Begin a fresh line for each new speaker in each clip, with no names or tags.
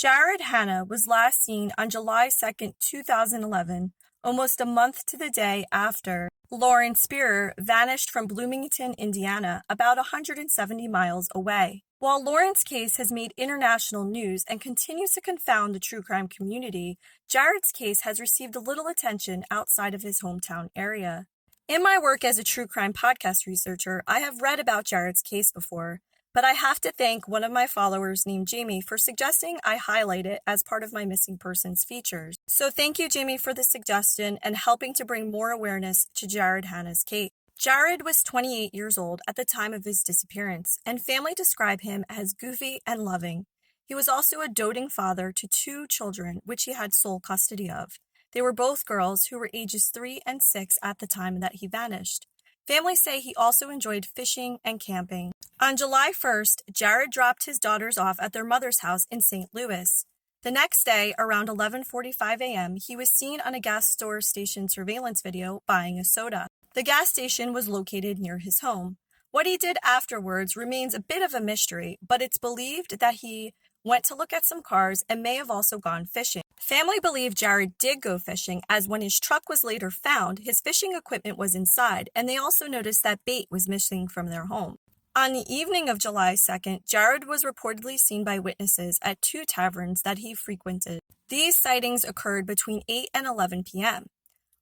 Jared Hanna was last seen on July 2, 2011, almost a month to the day after Lauren Spierer vanished from Bloomington, Indiana, about 170 miles away. While Lauren's case has made international news and continues to confound the true crime community, Jared's case has received little attention outside of his hometown area. In my work as a true crime podcast researcher, I have read about Jared's case before, but I have to thank one of my followers named Jamie for suggesting I highlight it as part of my missing persons features. So thank you, Jamie, for the suggestion and helping to bring more awareness to Jared Hanna's case. Jared was 28 years old at the time of his disappearance, and family describe him as goofy and loving. He was also a doting father to 2 children, which he had sole custody of. They were both girls who were ages 3 and 6 at the time that he vanished. Family say he also enjoyed fishing and camping. On July 1st, Jared dropped his daughters off at their mother's house in St. Louis. The next day, around 11:45 a.m., he was seen on a gas store station surveillance video buying a soda. The gas station was located near his home. What he did afterwards remains a bit of a mystery, but it's believed that he went to look at some cars and may have also gone fishing. Family believe Jared did go fishing, as when his truck was later found, his fishing equipment was inside, and they also noticed that bait was missing from their home. On the evening of July 2nd, Jared was reportedly seen by witnesses at 2 taverns that he frequented. These sightings occurred between 8 and 11 p.m.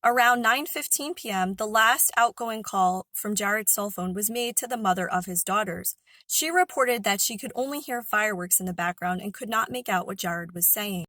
Around 9:15 p.m., the last outgoing call from Jared's cell phone was made to the mother of his daughters. She reported that she could only hear fireworks in the background and could not make out what Jared was saying.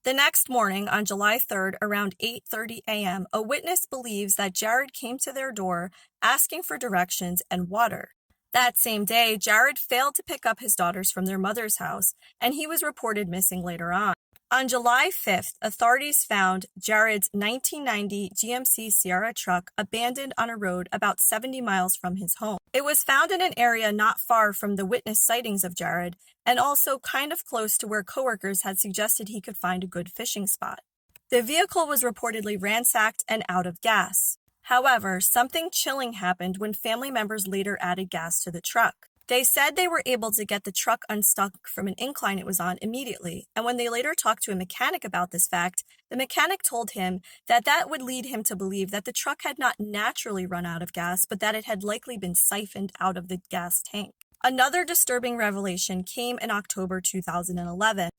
The next morning, on July 3rd, around 8:30 a.m., a witness believes that Jared came to their door asking for directions and water. That same day, Jared failed to pick up his daughters from their mother's house, and he was reported missing later on. On July 5th, authorities found Jared's 1990 GMC Sierra truck abandoned on a road about 70 miles from his home. It was found in an area not far from the witness sightings of Jared, and also kind of close to where coworkers had suggested he could find a good fishing spot. The vehicle was reportedly ransacked and out of gas. However, something chilling happened when family members later added gas to the truck. They said they were able to get the truck unstuck from an incline it was on immediately, and when they later talked to a mechanic about this fact, the mechanic told him that that would lead him to believe that the truck had not naturally run out of gas, but that it had likely been siphoned out of the gas tank. Another disturbing revelation came in October 2011.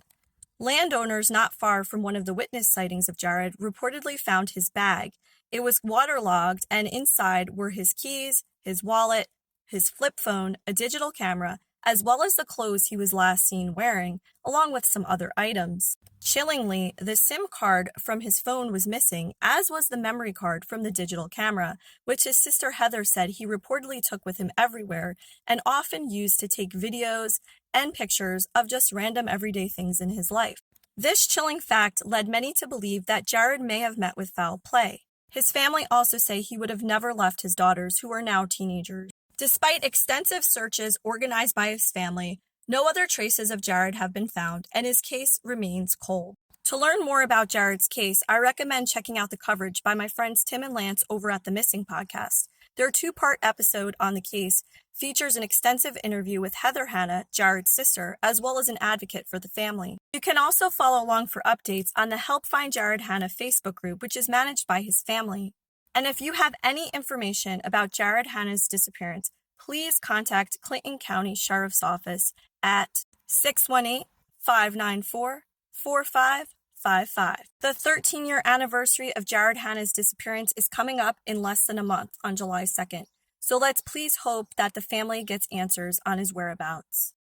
Landowners not far from one of the witness sightings of Jared reportedly found his bag. It was waterlogged, and inside were his keys, his wallet, his flip phone, a digital camera, as well as the clothes he was last seen wearing, along with some other items. Chillingly, the SIM card from his phone was missing, as was the memory card from the digital camera, which his sister Heather said he reportedly took with him everywhere and often used to take videos and pictures of just random everyday things in his life. This chilling fact led many to believe that Jared may have met with foul play. His family also say he would have never left his daughters, who are now teenagers. Despite extensive searches organized by his family, no other traces of Jared have been found, and his case remains cold. To learn more about Jared's case, I recommend checking out the coverage by my friends Tim and Lance over at the Missing Podcast. Their 2-part episode on the case features an extensive interview with Heather Hanna, Jared's sister, as well as an advocate for the family. You can also follow along for updates on the Help Find Jared Hanna Facebook group, which is managed by his family. And if you have any information about Jared Hanna's disappearance, please contact Clinton County Sheriff's Office at 618-594-4555. The 13-year anniversary of Jared Hanna's disappearance is coming up in less than a month on July 2nd. So let's please hope that the family gets answers on his whereabouts.